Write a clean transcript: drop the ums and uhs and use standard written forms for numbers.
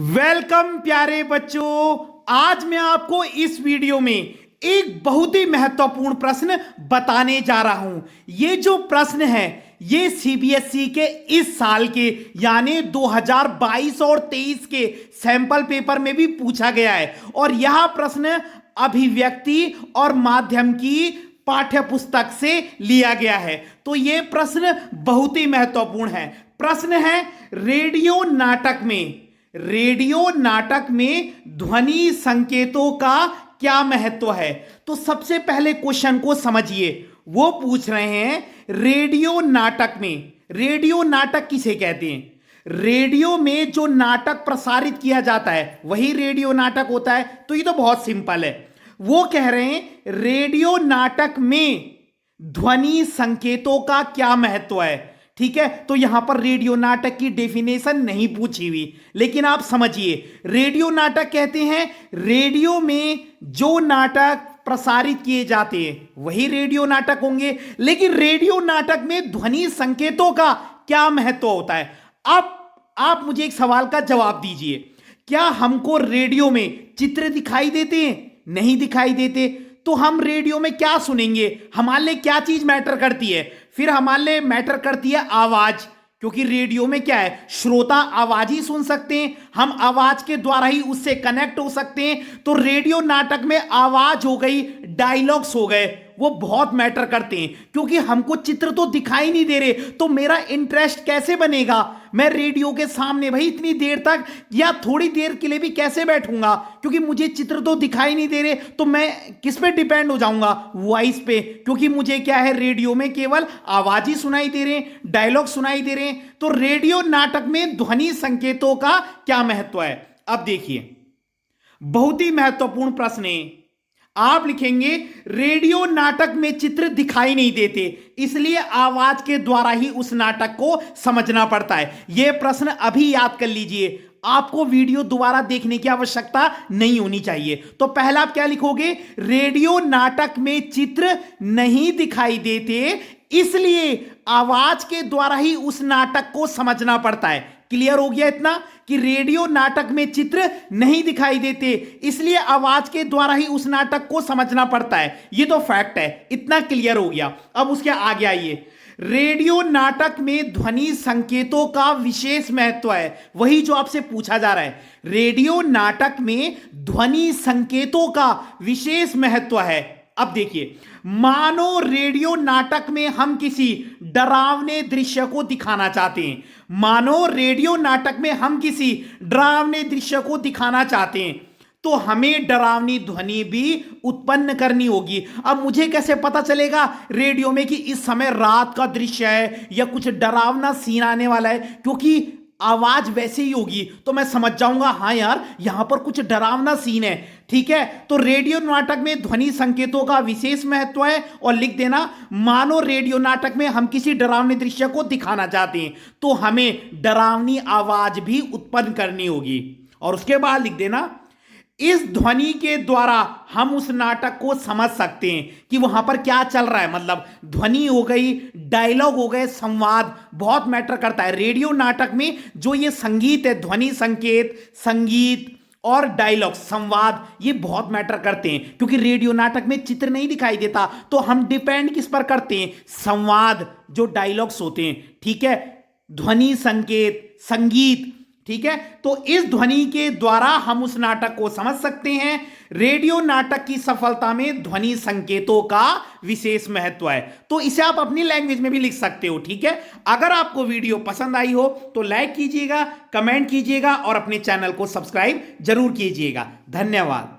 Welcome प्यारे बच्चों। आज मैं आपको इस वीडियो में एक बहुत ही महत्वपूर्ण प्रश्न बताने जा रहा हूं। ये जो प्रश्न है ये सीबीएसई के इस साल के यानी 2022 और 23 के सैंपल पेपर में भी पूछा गया है और यह प्रश्न अभिव्यक्ति और माध्यम की पाठ्य पुस्तक से लिया गया है। तो यह प्रश्न बहुत ही महत्वपूर्ण है। प्रश्न है रेडियो नाटक में ध्वनि संकेतों का क्या महत्व है। तो सबसे पहले क्वेश्चन को समझिए। वो पूछ रहे हैं रेडियो नाटक किसे कहते हैं। रेडियो में जो नाटक प्रसारित किया जाता है वही रेडियो नाटक होता है। तो ये तो बहुत सिंपल है। वो कह रहे हैं रेडियो नाटक में ध्वनि संकेतों का क्या महत्व है। ठीक है, तो यहां पर रेडियो नाटक की डेफिनेशन नहीं पूछी हुई, लेकिन आप समझिए रेडियो नाटक कहते हैं रेडियो में जो नाटक प्रसारित किए जाते हैं वही रेडियो नाटक होंगे। लेकिन रेडियो नाटक में ध्वनि संकेतों का क्या महत्व होता है। अब आप मुझे एक सवाल का जवाब दीजिए। क्या हमको रेडियो में चित्र दिखाई देते हैं? नहीं दिखाई देते। तो हम रेडियो में क्या सुनेंगे? हमारे लिए क्या चीज मैटर करती है? फिर हमारे लिए मैटर करती है आवाज, क्योंकि रेडियो में क्या है, श्रोता आवाज ही सुन सकते हैं, हम आवाज के द्वारा ही उससे कनेक्ट हो सकते हैं। तो रेडियो नाटक में आवाज हो गई, डायलॉग्स हो गए, वो बहुत मैटर करते हैं, क्योंकि हमको चित्र तो दिखाई नहीं दे रहे। तो मेरा इंटरेस्ट कैसे बनेगा? मैं रेडियो के सामने भाई इतनी देर तक या थोड़ी देर के लिए भी कैसे बैठूंगा, क्योंकि मुझे चित्र तो दिखाई नहीं दे रहे। तो मैं किस पे डिपेंड हो जाऊंगा? वॉइस पे, क्योंकि मुझे क्या है, रेडियो में केवल आवाज ही सुनाई दे रहे हैं, डायलॉग सुनाई दे रहे हैं। तो रेडियो नाटक में ध्वनि संकेतों का क्या महत्व है। अब देखिए, बहुत ही महत्वपूर्ण प्रश्न है। आप लिखेंगे रेडियो नाटक में चित्र दिखाई नहीं देते, इसलिए आवाज के द्वारा ही उस नाटक को समझना पड़ता है। यह प्रश्न अभी याद कर लीजिए, आपको वीडियो दोबारा देखने की आवश्यकता नहीं होनी चाहिए। तो पहला आप क्या लिखोगे, रेडियो नाटक में चित्र नहीं दिखाई देते, इसलिए आवाज के द्वारा ही उस नाटक को समझना पड़ता है। क्लियर हो गया इतना कि रेडियो नाटक में चित्र नहीं दिखाई देते, इसलिए आवाज के द्वारा ही उस नाटक को समझना पड़ता है। ये तो फैक्ट है, इतना क्लियर हो गया। अब उसके आगे आइए, रेडियो नाटक में ध्वनि संकेतों का विशेष महत्व है। वही जो आपसे पूछा जा रहा है, रेडियो नाटक में ध्वनि संकेतों का विशेष महत्व है। अब देखिए, मानो रेडियो नाटक में हम किसी डरावने दृश्य को दिखाना चाहते हैं। मानो रेडियो नाटक में हम किसी डरावने दृश्य को दिखाना चाहते हैं, तो हमें डरावनी ध्वनि भी उत्पन्न करनी होगी। अब मुझे कैसे पता चलेगा रेडियो में कि इस समय रात का दृश्य है या कुछ डरावना सीन आने वाला है? क्योंकि आवाज वैसे ही होगी, तो मैं समझ जाऊंगा हाँ यार यहां पर कुछ डरावना सीन है। ठीक है, तो रेडियो नाटक में ध्वनि संकेतों का विशेष महत्व है। और लिख देना, मानो रेडियो नाटक में हम किसी डरावने दृश्य को दिखाना चाहते हैं, तो हमें डरावनी आवाज भी उत्पन्न करनी होगी। और उसके बाद लिख देना, इस ध्वनि के द्वारा हम उस नाटक को समझ सकते हैं कि वहां पर क्या चल रहा है। मतलब ध्वनि हो गई, डायलॉग हो गए, संवाद बहुत मैटर करता है। रेडियो नाटक में जो ये संगीत है, ध्वनि संकेत, संगीत और डायलॉग, संवाद, ये बहुत मैटर करते हैं। क्योंकि रेडियो नाटक में चित्र नहीं दिखाई देता, तो हम डिपेंड किस पर करते हैं? संवाद, जो डायलॉग्स होते हैं। ठीक है, ध्वनि संकेत, संगीत। ठीक है, तो इस ध्वनि के द्वारा हम उस नाटक को समझ सकते हैं। रेडियो नाटक की सफलता में ध्वनि संकेतों का विशेष महत्व है। तो इसे आप अपनी लैंग्वेज में भी लिख सकते हो। ठीक है, अगर आपको वीडियो पसंद आई हो तो लाइक कीजिएगा, कमेंट कीजिएगा और अपने चैनल को सब्सक्राइब जरूर कीजिएगा। धन्यवाद।